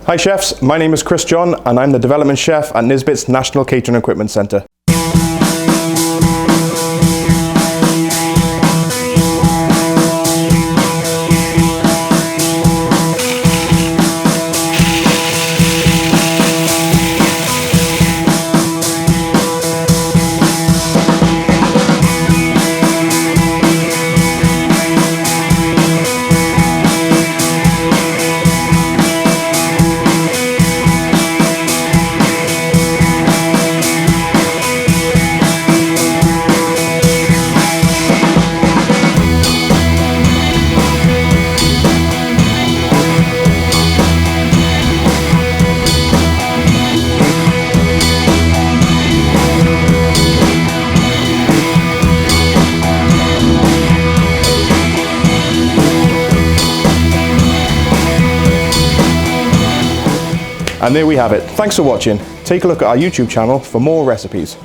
Hi chefs, my name is Chris John and I'm the development chef at Nisbets National Catering Equipment Centre. And there we have it. Thanks for watching. Take a look at our YouTube channel for more recipes.